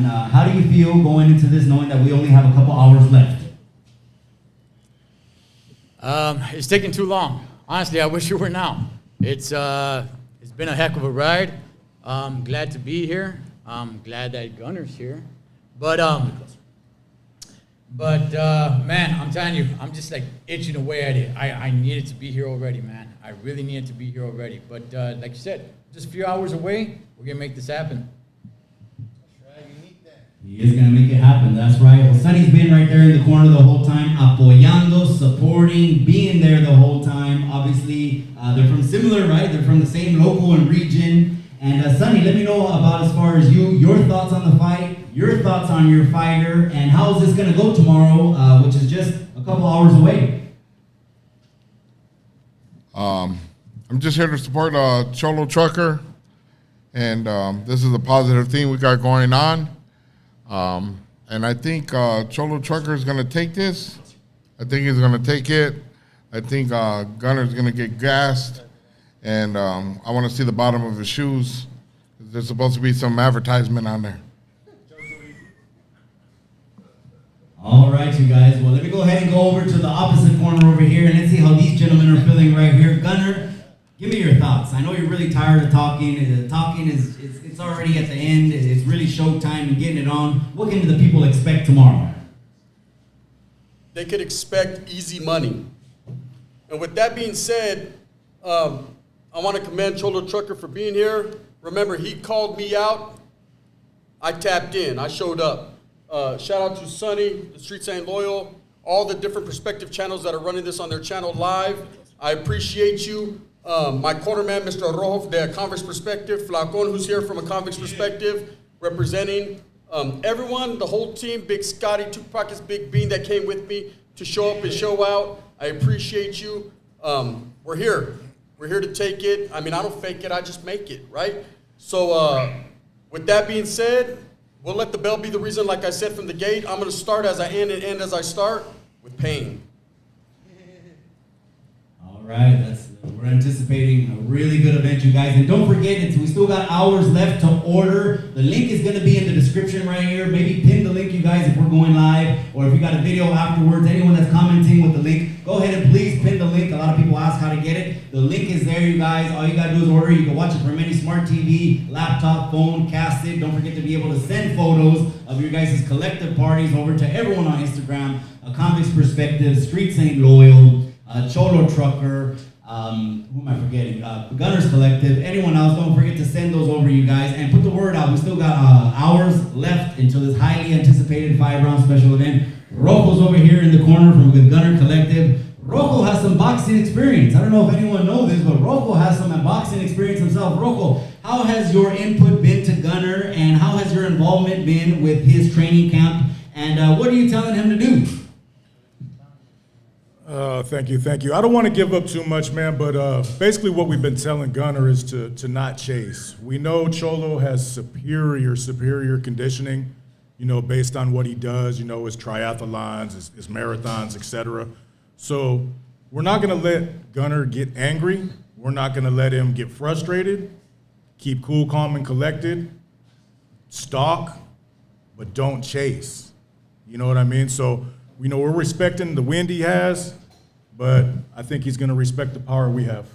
man. How do you feel going into this knowing that we only have a couple hours left? It's taking too long. Honestly, I wish it were now. It's been a heck of a ride. I'm glad to be here. I'm glad that Gunner's here. But man, I'm telling you, I'm just like itching away at it. I needed to be here already, man. I really needed to be here already. But like you said, just a few hours away, we're gonna make this happen. That's right, you need that. He is going to make it happen, that's right. Well, Sonny's been right there in the corner the whole time, apoyando, supporting, being there the whole time. Obviously, they're from similar, right? They're from the same local and region. And Sonny, let me know about, as far as you, your thoughts on the fight, your thoughts on your fighter, and how is this going to go tomorrow, which is just a couple hours away. I'm just here to support Cholo Trucker, and this is a positive thing we got going on. And I think Cholo Trucker is going to take this. I think he's going to take it. I think Gunner's going to get gassed. And I want to see the bottom of his shoes. There's supposed to be some advertisement on there. All right, you guys. Well, let me go ahead and go over to the opposite corner over here, and let's see how these gentlemen are feeling right here. Gunner, give me your thoughts. I know you're really tired of talking. Talking it's already at the end. It's really showtime and getting it on. What can the people expect tomorrow? They could expect easy money. And with that being said, I want to commend Cholo Trucker for being here. Remember, he called me out. I tapped in. I showed up. Shout out to Sonny, the Streets Ain't Loyal, all the different perspective channels that are running this on their channel live. I appreciate you. My cornerman, Mr. Rojo, the Convicts Perspective, Flacon, who's here from a Convicts Perspective, representing everyone, the whole team, Big Scotty, Tupac is Big Bean that came with me to show up and show out. I appreciate you. We're here. We're here to take it. I mean, I don't fake it, I just make it, right? So with that being said, we'll let the bell be the reason, like I said from the gate. I'm going to start as I end and end as I start with pain. All right, we're anticipating a really good event, you guys. And don't forget, we still got hours left to order. The link is going to be in the description right here. Maybe pin the link, you guys, if we're going live, or if you got a video afterwards. Anyone that's commenting with the link, go ahead and please pin the link. A lot of people ask how to get it. The link is there, you guys. All you got to do is order. You can watch it from any smart TV, laptop, phone, casted. Don't forget to be able to send photos of your guys' collective parties over to everyone on Instagram. A Convicts Perspective, Streets Ain't Loyal, Cholo Trucker, who am I forgetting? Gunners Collective. Anyone else, don't forget to send those over, you guys, and put the word out. We still got hours left until this highly anticipated 5-round special event. Rojo's over here in the corner from the Gunner Collective. Rojo has some boxing experience. I don't know if anyone knows this, but Rojo has some boxing experience himself. Rojo, how has your input been to Gunner, and how has your involvement been with his training camp, and what are you telling him to do? Thank you. I don't want to give up too much, man, but basically what we've been telling Gunner is to not chase. We know Cholo has superior conditioning, based on what he does, his triathlons, his marathons, etc. So we're not going to let Gunner get angry. We're not going to let him get frustrated. Keep cool, calm, and collected. Stalk, but don't chase. You know what I mean? So we're respecting the wind he has, but I think he's going to respect the power we have.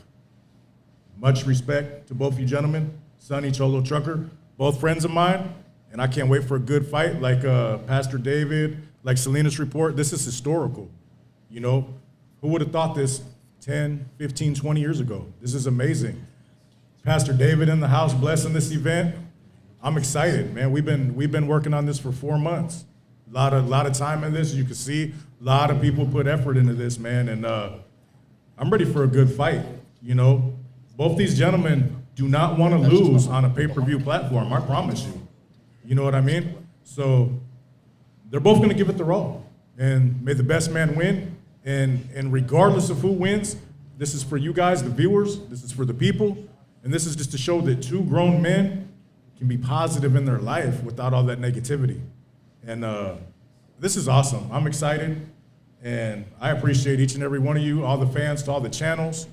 Much respect to both you gentlemen, Sonny, Cholo Trucker, both friends of mine, and I can't wait for a good fight like Pastor David, like Salinas Report. This is historical. Who would have thought this 10, 15, 20 years ago? This is amazing. Pastor David in the house blessing this event. I'm excited, man. We've been working on this for 4 months. A lot of time in this. You can see a lot of people put effort into this, man, and I'm ready for a good fight. Both these gentlemen do not want to lose on a pay-per-view platform. I promise you. You know what I mean? So they're both going to give it their all, and may the best man win. And regardless of who wins, this is for you guys, the viewers. This is for the people, and this is just to show that two grown men can be positive in their life without all that negativity. And this is awesome. I'm excited, and I appreciate each and every one of you, all the fans to all the channels,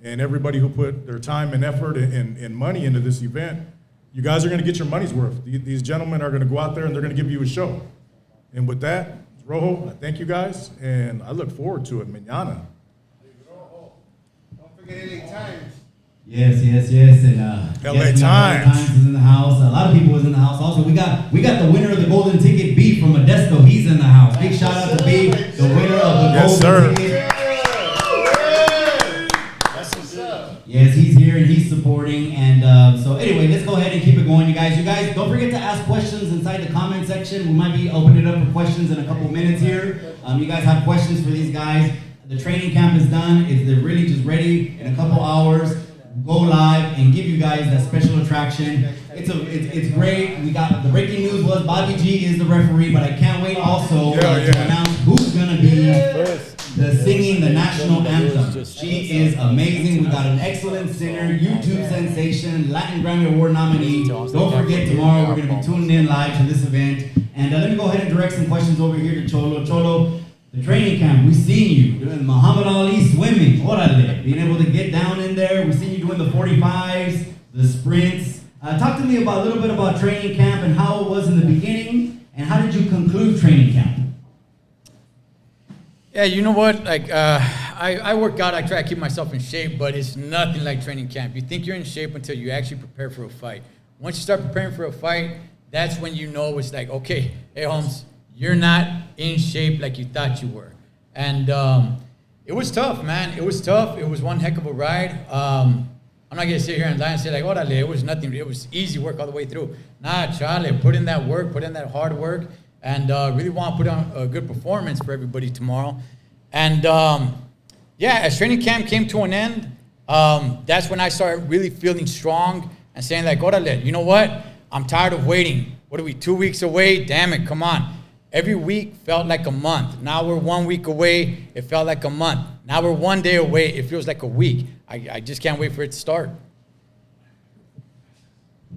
and everybody who put their time and effort and money into this event. you guys are going to get your money's worth. These gentlemen are going to go out there and they're going to give you a show. And with that, Rojo, I thank you guys, and I look forward to it. Mañana. Don't forget LA Times. Yes, and LA yes, we got Times. LA Times is in the house. A lot of people was in the house. Also, we got the winner of the golden ticket, B from Modesto. He's in the house. Big shout out to B, the winner of the Yes, golden sir. ticket. Yes, he's here and he's supporting. And so anyway, let's go ahead and keep it going, you guys. You guys, don't forget to ask questions inside the comment section. We might be opening it up for questions in a couple minutes here. You guys have questions for these guys. The training camp is done. They're really just ready in a couple hours. Go live and give you guys that special attraction. It's great. We got the breaking news was Bobby G is the referee, but I can't wait also to announce who's gonna be singing the national anthem. She is amazing. We got an excellent singer, YouTube sensation, Latin Grammy Award nominee. Don't forget tomorrow we're gonna be tuning in live to this event. And let me go ahead and direct some questions over here to Cholo. Cholo, the training camp, we've seen you doing Muhammad Ali swimming, orale, being able to get down in there. We've seen you doing the 45s, the sprints. Talk to me about a little bit about training camp and how it was in the beginning, and how did you conclude training camp? Yeah, you know what? Like, I work out. I try to keep myself in shape, but it's nothing like training camp. You think you're in shape until you actually prepare for a fight. Once you start preparing for a fight, that's when you know it's like, okay, hey, Holmes, you're not in shape like you thought you were. And it was tough, man. It was tough. It was one heck of a ride. I'm not going to sit here and lie and say, like, orale, it was nothing. It was easy work all the way through. Nah, Charlie, put in that work, put in that hard work, and really want to put on a good performance for everybody tomorrow. And, yeah, as training camp came to an end, that's when I started really feeling strong and saying, like, orale, you know what? I'm tired of waiting. What are we, 2 weeks away? Damn it, come on. Every week felt like a month. Now we're 1 week away. It felt like a month. Now we're 1 day away. It feels like a week. I just can't wait for it to start.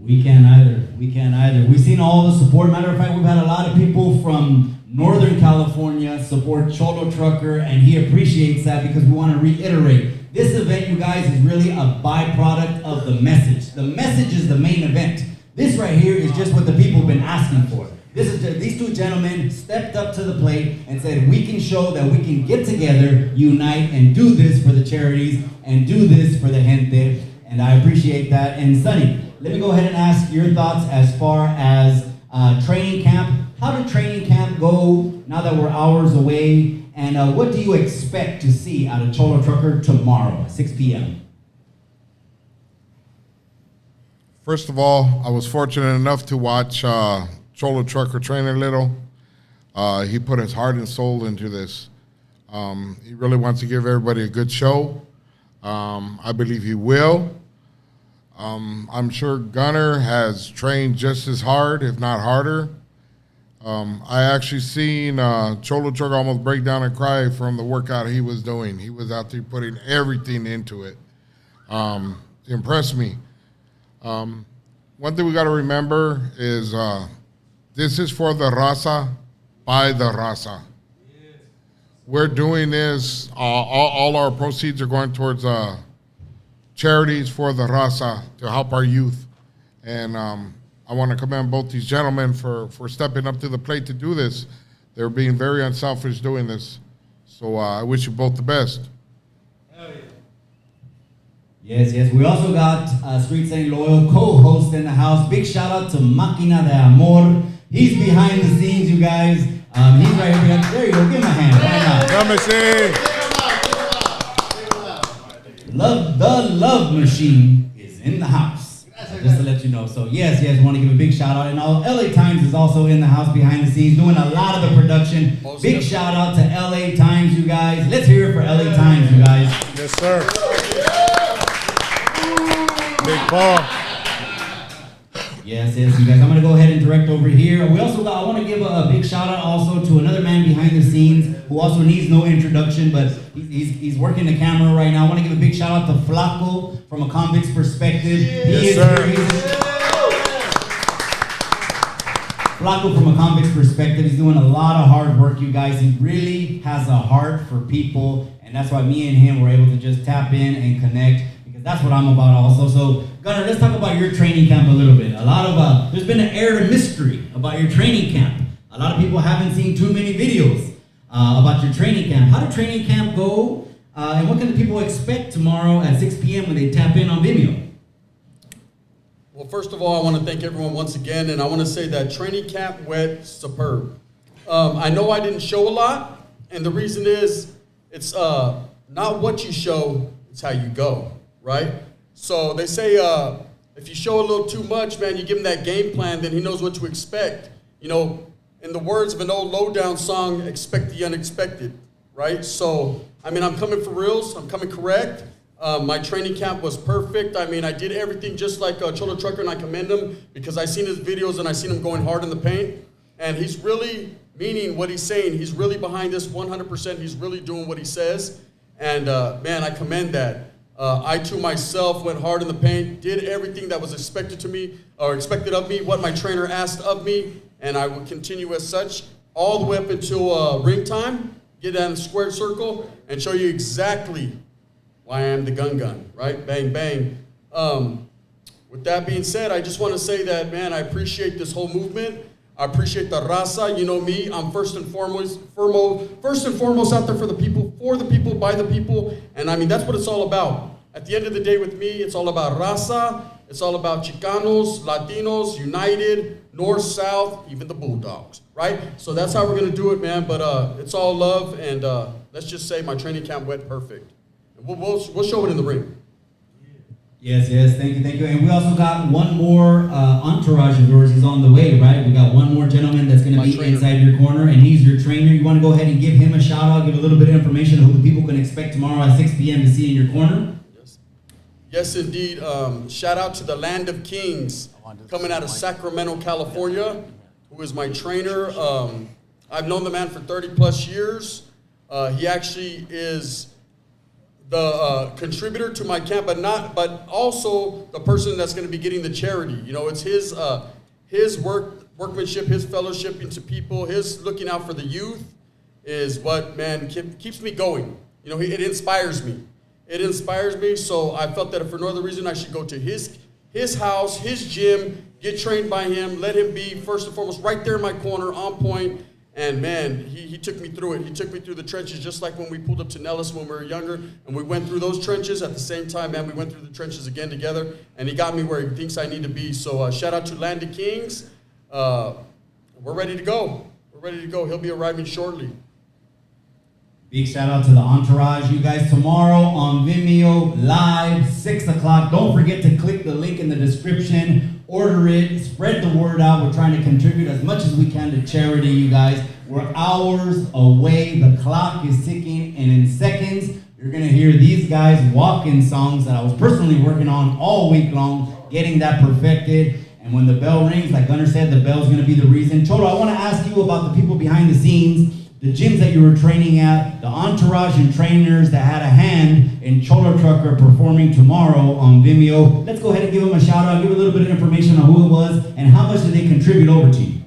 We can't either. We can't either. We've seen all the support. Matter of fact, we've had a lot of people from Northern California support Cholo Trucker, and he appreciates that because we want to reiterate. This event, you guys, is really a byproduct of the message. The message is the main event. This right here is just what the people have been asking for. These two gentlemen stepped up to the plate and said, we can show that we can get together, unite, and do this for the charities, and do this for the gente, and I appreciate that. And Sonny, let me go ahead and ask your thoughts as far as training camp. How did training camp go now that we're hours away, and what do you expect to see out of Cholo Trucker tomorrow at 6 p.m.? First of all, I was fortunate enough to watch Cholo Trucker train a little. He put his heart and soul into this. He really wants to give everybody a good show. I believe he will. I'm sure Gunner has trained just as hard, if not harder. I actually seen Cholo Trucker almost break down and cry from the workout he was doing. He was out there putting everything into it. It impressed me. One thing we got to remember is this is for the Raza, by the Raza. We're doing this, all our proceeds are going towards charities for the Raza to help our youth. And I want to commend both these gentlemen for stepping up to the plate to do this. They're being very unselfish doing this. So I wish you both the best. Yes. We also got Street Saint Loyal co-host in the house. Big shout out to Máquina de Amor. He's behind the scenes, you guys. He's right here. There you go. Give him a hand. The love machine is in the house. Just to let you know. So yes, want to give a big shout out. And all LA Times is also in the house behind the scenes, doing a lot of the production. Big shout out to LA Times, you guys. Let's hear it for LA Times, you guys. Yes, sir. Big Paul. Yes, you guys. I'm going to go ahead and direct over here. I want to give a big shout out also to another man behind the scenes who also needs no introduction, but he's working the camera right now. I want to give a big shout out to Flaco from A Convict's Perspective. Yes, sir. Flaco from A Convict's Perspective. He's doing a lot of hard work, you guys. He really has a heart for people, and that's why me and him were able to just tap in and connect, because that's what I'm about also. So, Gunnar, let's talk about your training camp a little bit. A lot of, there's been an air of mystery about your training camp. A lot of people haven't seen too many videos about your training camp. How did training camp go? And what can the people expect tomorrow at 6 p.m. when they tap in on Vimeo? Well, first of all, I want to thank everyone once again, and I want to say that training camp went superb. I know I didn't show a lot, and the reason is it's not what you show, it's how you go, right? So they say if you show a little too much, man, you give him that game plan, then he knows what to expect. You know, in the words of an old Lowdown song, expect the unexpected, right? So, I mean, I'm coming for reals, I'm coming correct. My training camp was perfect. I mean, I did everything just like Cholo Trucker, and I commend him because I seen his videos and I seen him going hard in the paint. And he's really meaning what he's saying. He's really behind this 100%. He's really doing what he says. And man, I commend that. I too myself went hard in the paint, did everything that was expected to me or expected of me, what my trainer asked of me, and I will continue as such all the way up until ring time, get down the squared circle, and show you exactly why I am the gun, right? Bang, bang. With that being said, I just want to say that, man, I appreciate this whole movement. I appreciate the raza. You know me, I'm first and foremost out there for the people, by the people. And I mean, that's what it's all about. At the end of the day with me, it's all about raza. It's all about Chicanos, Latinos, united, north, south, even the Bulldogs, right? So that's how we're going to do it, man. But it's all love. And let's just say my training camp went perfect. We'll show it in the ring. Yes, thank you. And we also got one more entourage of yours. He's on the way, right? We got one more gentleman that's going to be trainer inside your corner, and he's your trainer. You want to go ahead and give him a shout out, give a little bit of information on who the people can expect tomorrow at 6 p.m. to see in your corner? Yes, indeed. Shout out to the Land of Kings coming out of Sacramento, California, who is my trainer. I've known the man for 30 plus years. He actually is the contributor to my camp, but also the person that's going to be getting the charity. You know, it's his workmanship, his fellowship into people, his looking out for the youth is what, man, keeps me going. You know, it inspires me. It inspires me, so I felt that if for no other reason, I should go to his house, his gym, get trained by him, let him be first and foremost right there in my corner, on point. And man, he took me through it. He took me through the trenches, just like when we pulled up to Nellis when we were younger, and we went through those trenches at the same time. Man, we went through the trenches again together, and he got me where he thinks I need to be. So shout out to Land of Kings. We're ready to go. He'll be arriving shortly. Big shout out to the entourage. You guys, tomorrow on Vimeo, live, 6 o'clock. Don't forget to click the link in the description. Order it. Spread the word out. We're trying to contribute as much as we can to charity, you guys. We're hours away. The clock is ticking. And in seconds, you're going to hear these guys walk-in songs that I was personally working on all week long, getting that perfected. And when the bell rings, like Gunnar said, the bell's going to be the reason. Cholo, I want to ask you about the people behind the scenes, the gyms that you were training at, the entourage and trainers that had a hand in Cholo Trucker performing tomorrow on Vimeo. Let's go ahead and give them a shout out, give a little bit of information on who it was, and how much did they contribute over to you?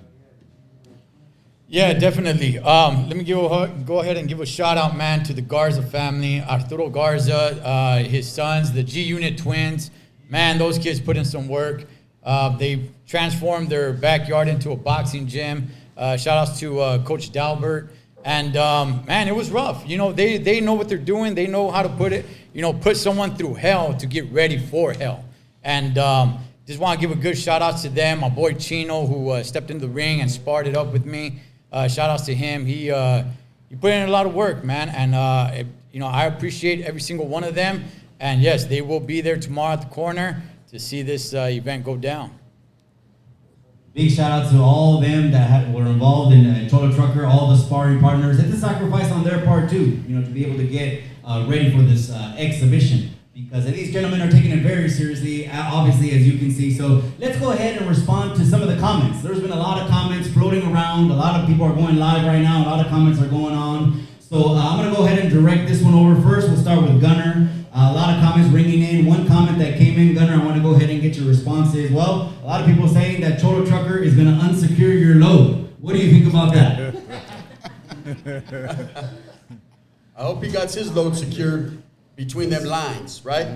Yeah, definitely. Let me go ahead and give a shout out, man, to the Garza family, Arturo Garza, his sons, the G Unit twins. Man, those kids put in some work. They transformed their backyard into a boxing gym. Shout outs to Coach Dalbert. And man, it was rough. You know, they know what they're doing. They know how to put someone through hell to get ready for hell. And just want to give a good shout out to them. My boy Chino, who stepped into the ring and sparred it up with me. Shout outs to him. He put in a lot of work, man. And I appreciate every single one of them. And yes, they will be there tomorrow at the corner to see this event go down. Big shout out to all of them that were involved in Cholo Trucker, all the sparring partners. It's a sacrifice on their part too, to be able to get ready for this exhibition, because these gentlemen are taking it very seriously, obviously, as you can see. So let's go ahead and respond to some of the comments. There's been a lot of comments floating around. A lot of people are going live right now. A lot of comments are going on. So I'm going to go ahead and direct this one over first. We'll start with Gunnar. A lot of comments ringing in. One comment that came in, Gunnar, I want to go ahead and get your response as well. A lot of people saying that Cholo Trucker is going to unsecure your load. What do you think about that? I hope he got his load secured between them lines, right?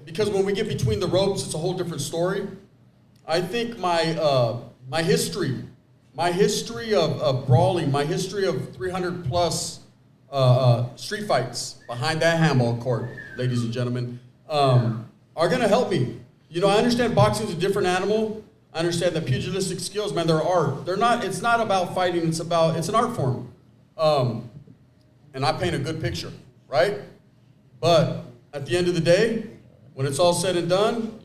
because when we get between the ropes, it's a whole different story. I think my history of brawling, my history of 300 plus street fights behind that handball court, ladies and gentlemen, are gonna help me. You know, I understand boxing is a different animal. I understand that pugilistic skills, man, they're art. It's not about fighting, it's an art form. And I paint a good picture, right? But at the end of the day, when it's all said and done,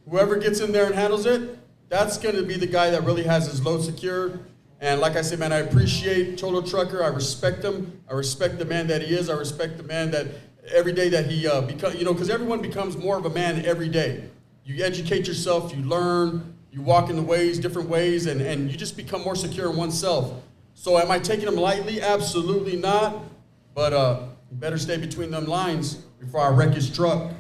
whoever gets in there and handles it, that's gonna be the guy that really has his load secured. And like I said, man, I appreciate Cholo Trucker. I respect him. I respect the man that he is. I respect the man that every day that he becomes, you know, because everyone becomes more of a man every day. You educate yourself, you learn, you walk in the ways, different ways, and you just become more secure in oneself. So am I taking him lightly? Absolutely not. But you better stay between them lines before I wreck his truck.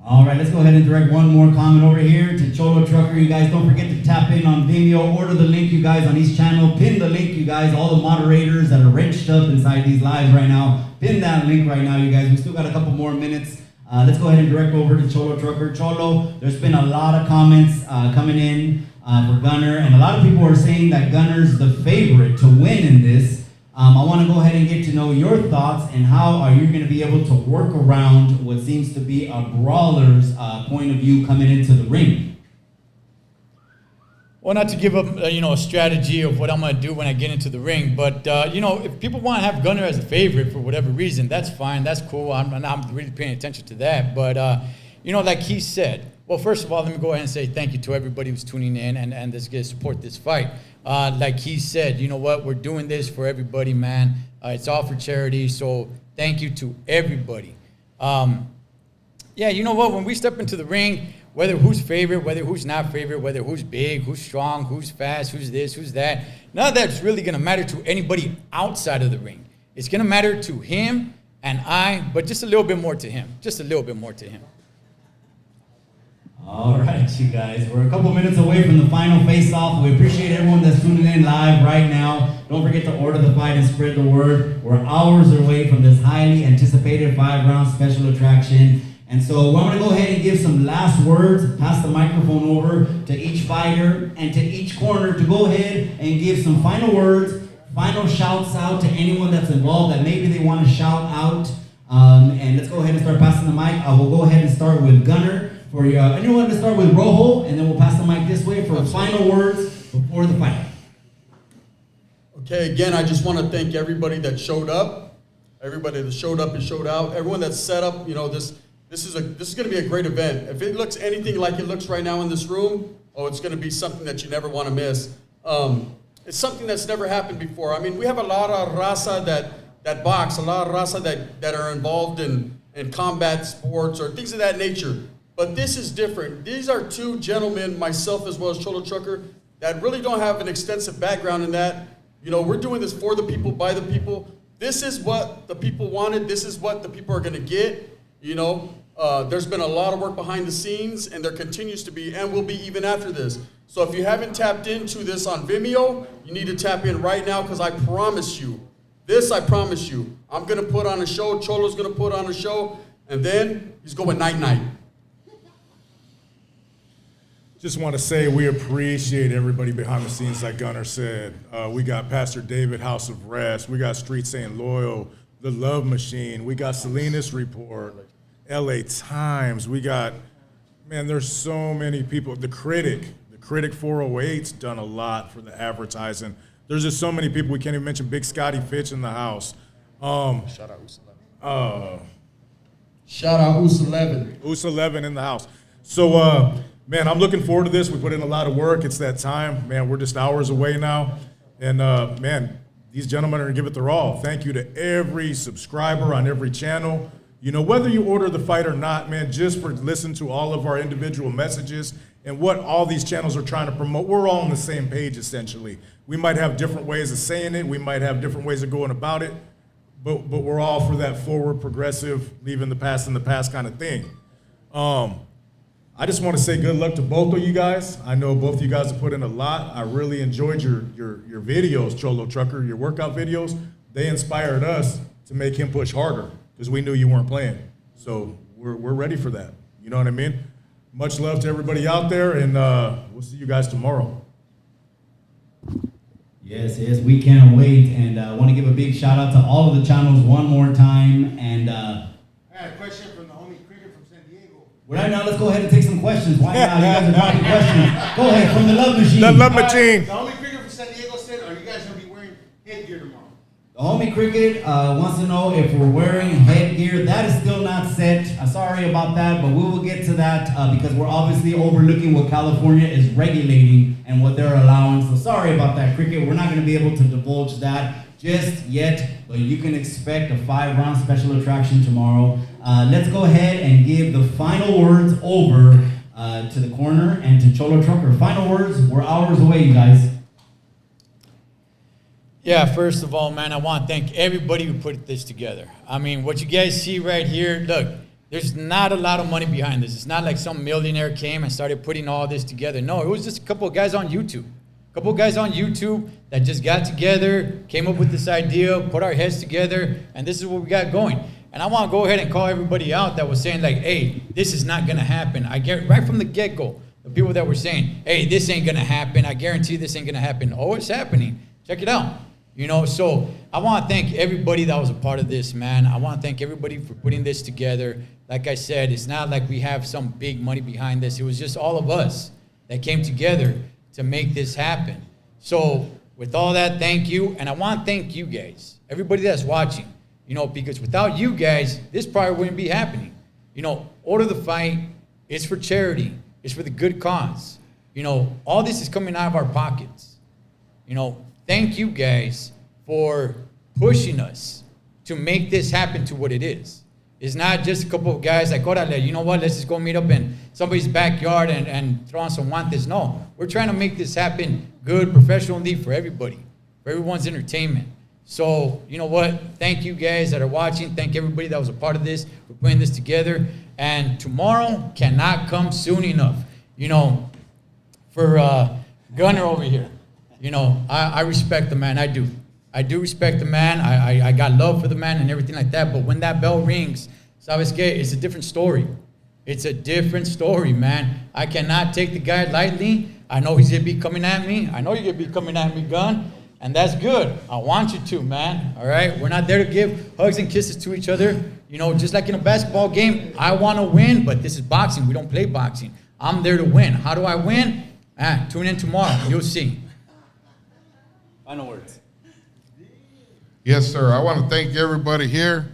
All right, let's go ahead and direct one more comment over here to Cholo Trucker. You guys don't forget to tap in on Vimeo. Order the link, you guys, on each channel. Pin the link, you guys. All the moderators that are wrenched up inside these lives right now, pin that link right now, you guys. We still got a couple more minutes. Let's go ahead and direct over to Cholo Trucker. Cholo, there's been a lot of comments coming in for Gunner, and a lot of people are saying that Gunner's the favorite to win in this. I want to go ahead and get to know your thoughts and how are you going to be able to work around what seems to be a brawler's point of view coming into the ring. Well, not to give up, a strategy of what I'm going to do when I get into the ring, but, if people want to have Gunner as a favorite for whatever reason, that's fine, that's cool. I'm really paying attention to that. But, like he said, well, first of all, let me go ahead and say thank you to everybody who's tuning in and that's going to support this fight. Like he said, you know what, we're doing this for everybody, man. It's all for charity, so thank you to everybody. You know what, when we step into the ring, whether who's favorite, whether who's not favorite, whether who's big, who's strong, who's fast, who's this, who's that, none of that's really going to matter to anybody outside of the ring. It's going to matter to him and I, but just a little bit more to him. Just a little bit more to him. All right, you guys. We're a couple minutes away from the final face-off. We appreciate everyone that's tuning in live right now. Don't forget to order the fight and spread the word. We're hours away from this highly anticipated 5-round special attraction. And so we're going to go ahead and give some last words, pass the microphone over to each fighter and to each corner to go ahead and give some final words, final shouts out to anyone that's involved that maybe they want to shout out. And let's go ahead and start passing the mic. I will go ahead and start with Gunner. For anyone to start with Rojo, and then we'll pass the mic this way for final words before the fight. Okay, again, I just want to thank everybody that showed up, everybody that showed up and showed out, everyone that set up. This is going to be a great event. If it looks anything like it looks right now in this room, it's going to be something that you never want to miss. It's something that's never happened before. I mean, we have a lot of raza that box, a lot of raza that are involved in combat sports or things of that nature. But this is different. These are two gentlemen, myself as well as Cholo Trucker, that really don't have an extensive background in that. We're doing this for the people, by the people. This is what the people wanted. This is what the people are going to get. There's been a lot of work behind the scenes, and there continues to be, and will be even after this. So if you haven't tapped into this on Vimeo, you need to tap in right now, because I promise you, I'm going to put on a show. Cholo's going to put on a show, and then he's going night-night. Just want to say we appreciate everybody behind the scenes, like Gunner said. We got Pastor David, House of Rest. We got Street Saying Loyal, The Love Machine. We got Salinas Report, LA Times. We got, there's so many people. The Critic 408's done a lot for the advertising. There's just so many people. We can't even mention Big Scotty Fitch in the house. Shout out Us 11. Shout out Us 11. Us 11 in the house. So, I'm looking forward to this. We put in a lot of work. It's that time. We're just hours away now. And, these gentlemen are going to give it their all. Thank you to every subscriber on every channel. Whether you order the fight or not, just for listening to all of our individual messages and what all these channels are trying to promote, we're all on the same page, essentially. We might have different ways of saying it. We might have different ways of going about it. But we're all for that forward, progressive, leaving the past in the past kind of thing. I just want to say good luck to both of you guys. I know both of you guys have put in a lot. I really enjoyed your videos, Cholo Trucker, your workout videos. They inspired us to make him push harder. because we knew you weren't playing. So we're ready for that. You know what I mean? Much love to everybody out there, and we'll see you guys tomorrow. Yes, we can't wait, and I want to give a big shout out to all of the channels one more time. And I got a question from the homie Cricket from San Diego. right now, let's go ahead and take some questions. Why not? You guys are dropping questions. Go ahead, from the Love Machine. The Love Machine. The homie Cricket from San Diego said, are you guys going to be wearing headgear tomorrow? The homie Cricket wants to know if we're wearing headgear. That is still not set. Sorry about that, but we will get to that because we're obviously overlooking what California is regulating and what they're allowing. So sorry about that, Cricket. We're not going to be able to divulge that just yet, but you can expect a 5-round special attraction tomorrow. Let's go ahead and give the final words over to the corner and to Cholo Trucker. Final words. We're hours away, you guys. Yeah, first of all, man, I want to thank everybody who put this together. I mean, what you guys see right here, look, there's not a lot of money behind this. It's not like some millionaire came and started putting all this together. No, it was just a couple of guys on YouTube. A couple of guys on YouTube that just got together, came up with this idea, put our heads together, and this is what we got going. And I want to go ahead and call everybody out that was saying like, hey, this is not going to happen. I get right from the get-go, the people that were saying, hey, this ain't going to happen. I guarantee this ain't going to happen. Oh, it's happening. Check it out. You know, so I want to thank everybody that was a part of this, man. I want to thank everybody for putting this together. Like I said, it's not like we have some big money behind this. It was just all of us that came together to make this happen. So with all that, thank you. And I want to thank you guys, everybody that's watching, you know, because without you guys, this probably wouldn't be happening. You know, Order the Fight is for charity. It's for the good cause. You know, all this is coming out of our pockets. You know, thank you guys for pushing us to make this happen to what it is. It's not just a couple of guys like, orale, you know what, let's just go meet up in somebody's backyard and throw on some guantes. No, we're trying to make this happen good, professionally for everybody, for everyone's entertainment. So, you know what, thank you guys that are watching. Thank everybody that was a part of this for putting this together. And tomorrow cannot come soon enough. You know, for Gunner over here. You know, I respect the man, I do. I do respect the man, I got love for the man and everything like that, but when that bell rings, ¿sabes qué? It's a different story. It's a different story, man. I cannot take the guy lightly. I know he's gonna be coming at me. I know you're gonna be coming at me, Gun, and that's good. I want you to, man, all right? We're not there to give hugs and kisses to each other. You know, just like in a basketball game, I wanna win, but this is boxing, we don't play boxing. I'm there to win. How do I win? Tune in tomorrow, you'll see. Final words. Yes, sir. I want to thank everybody here,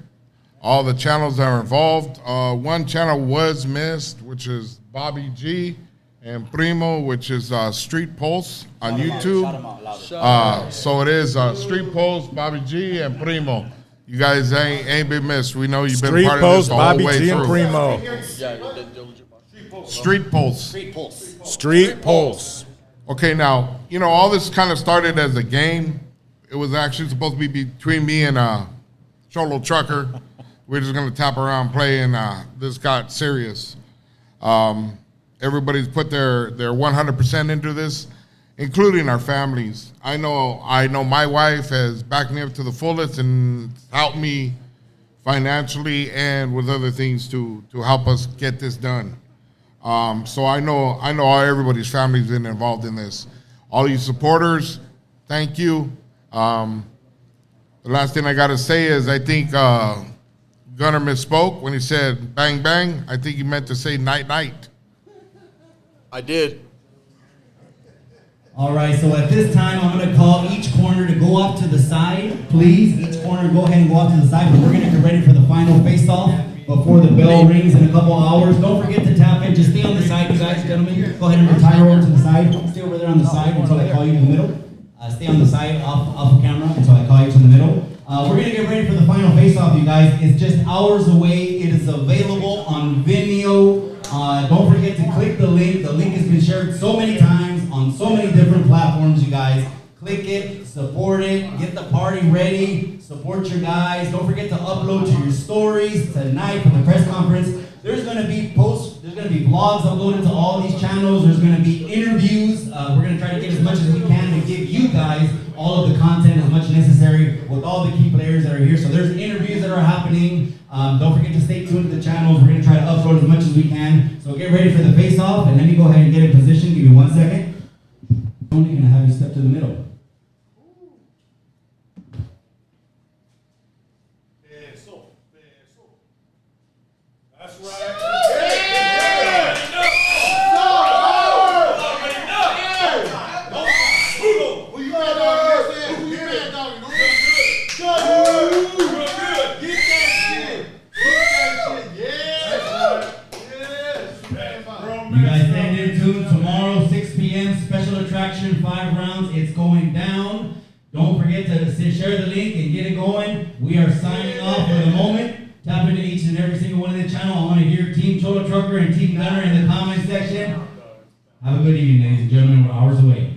all the channels that are involved. One channel was missed, which is Bobby G and Primo, which is Street Pulse on YouTube. So it is Street Pulse, Bobby G, and Primo. You guys ain't been missed. We know you've been part of this the whole way through. Street Pulse. Street Pulse. Street Pulse. Okay, now, you know, all this kind of started as a game. It was actually supposed to be between me and Cholo Trucker. We're just going to tap around, play, and this got serious. Everybody's put their 100% into this, including our families. I know my wife has backed me up to the fullest and helped me financially and with other things to help us get this done. So I know everybody's family's been involved in this. All you supporters, thank you. The last thing I got to say is I think Gunner misspoke when he said bang bang. I think he meant to say night night. I did. All right, so at this time, I'm going to call each corner to go off to the side, please. Each corner, go ahead and go off to the side, but we're going to get ready for the final face-off before the bell rings in a couple hours. Don't forget to tap in. Just stay on the side, you guys, gentlemen. Go ahead and retire over to the side. Stay over there on the side until I call you to the middle. Stay on the side, off of camera, until I call you to the middle. We're going to get ready for the final face-off, you guys. It's just hours away. It is available on Vimeo. Don't forget to click the link. The link has been shared so many times on so many different platforms, you guys. Click it, support it, get the party ready, support your guys. Don't forget to upload to your stories tonight for the press conference. There's going to be posts, there's going to be vlogs uploaded to all these channels. There's going to be interviews. We're going to try to get as much as we can to give you guys all of the content as much necessary with all the key players that are here. So there's interviews that are happening. Don't forget to stay tuned to the channels. We're gonna try to upload as much as we can. So get ready for the face-off, and let me go ahead and get in position. Give me 1 second. I'm only gonna have you step to the middle. That's right. Who you mad dog? Who you mad dog? Get that shit. Yes. You guys stay tuned. Tomorrow, 6 p.m. Special attraction, 5 rounds. It's going down. Don't forget to share the link and get it going. We are signing off for the moment. Tap into each and every single one of the channel. I want to hear Team Cholo Trucker and Team Gunner in the comment section. Have a good evening, ladies and gentlemen. We're hours away.